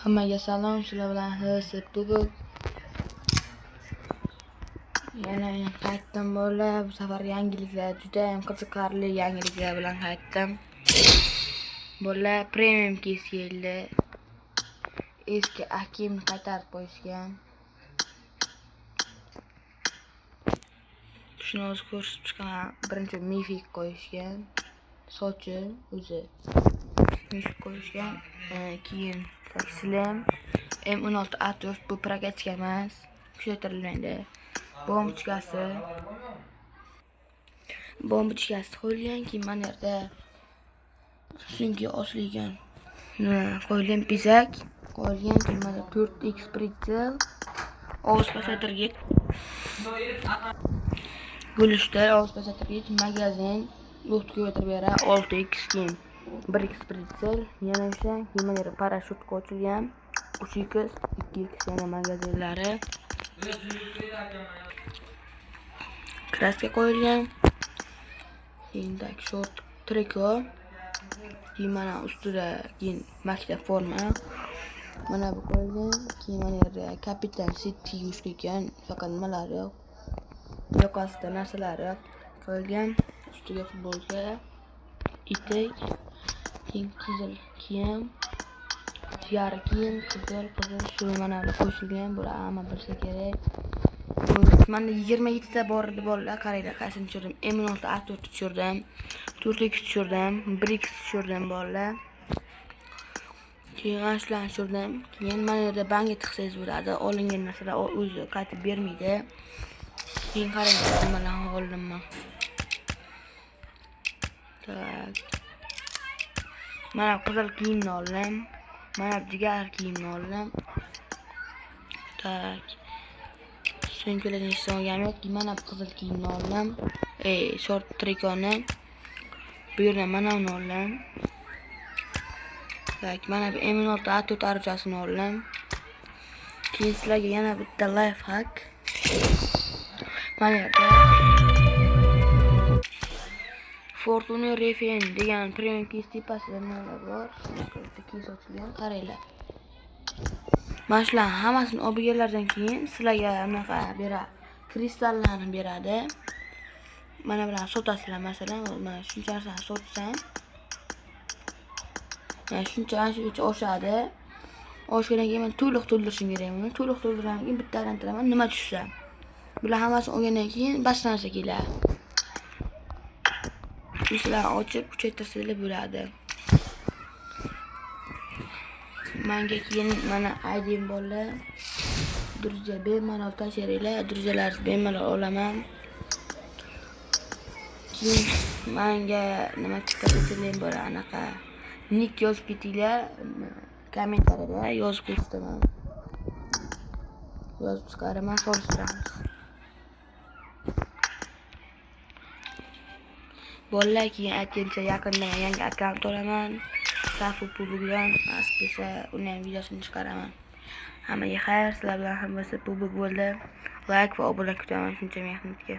Hammaga salom, sizlar bilan Hsib Bubuk. Yana qaytdim bolalar. Bu safar yangiliklar, juda ham qiziqarli yangiliklar bilan qaytdim. Bolalar premium keys keldi. Eski Akimni qaytarib qo'yishgan. Shuni o'zi ko'rsatib chiqaman. Birinchi mifik qo'yishgan. Sochi o'zi mifik qo'yishgan. Keyin Slim M16 A4 bu prakatka emas, kuchaytirilmaydi. Bombochkasi qo'yilgan, keyin mana yerda sungi osilgan qo'yilgan bezak qo'yilgan, keyin mana 4x pritzel, og'iz pasaytirgich, gulishlar, og'iz pasaytirgich, magazin, o't ko'tarib beradi, 6x, keyin 1x pritzel, yana o'sha, keyin mana yerda parashyut qo'yilgan, 3x, 2x yana magazinlari. Kraska qo'yilgan. Keyin short triko. Keyin mana ustida keyin maktab forma. Mana bu qo'yilgan. Keyin mana yerda kapitan City yushligan, faqat nimalar yo'q. Yoqasida narsalar yo'q qo'yilgan. Ustiga futbolka, etek, keyin qizil kiyim, jiyari kiyim, qizil shu mana qo'shilgan. Bular hamma bilsa kerak. Mana 27 ta bor edi bolalar, qaranglar qaysini tushirdim. M16 A4 tushirdim, 4x tushirdim, 1x tushirdim bolalar. Keyin mana shularni tushirdim. Keyin mana yerda bangi tiqsangiz bo'ladi, olingan narsalar o'zi qaytib bermaydi. Keyin qaranglar nimalarni oldimman. Tak. Mana qizil kiyimni oldim. Mana jigar kiyimni oldim. Tak. So'nggilarni olganim yo'q. Mana qizil kiyimni oldim. Short trikoni. Bu yerdan mana uni oldim. Tak, mana bu M16 A4 archasini oldim. Keyin sizlarga yana bitta life hack. Mana yerda Fortune Refin degan premium keys tepasida nimalar bor. Bitta keys ochilgan, qaranglar. Mana shularni hammasini olib kelganlardan keyin sizlarga bunaqa beradi. Kristallarni beradi. Mana bularni sotasizlar, masalan, mana shuncha narsani sotsam, mana shuncha oshadi. Oshgandan keyin men to'liq to'ldirishim kerak buni. To'liq to'ldirgandan keyin bitta aylantiraman, nima tushsa. Bular hammasini olgandan keyin boshqa narsa keladi. Sizlar ochib kuchaytirsanglar bo'ladi. Menga keyin mana aydim bolalar. Druziya bemalol tashiringlar, druziyalarni bemalol olaman. Keyin menga nima chiqarsanglar bo'ladi, anaqa nick yozib ketinglar, kommentariyada yozib ketaman. Yozib chiqaraman, solishtiramiz. Bolalar, keyin aytgancha yaqinda yangi akkaunt olaman. Safu Bubukdan, nasib etsa uni ham videosini chiqaraman. Hammaga xayr, sizlar bilan hammasi Bubuk bo'ldi. Like va obuna kutaman shuncha mehnatga.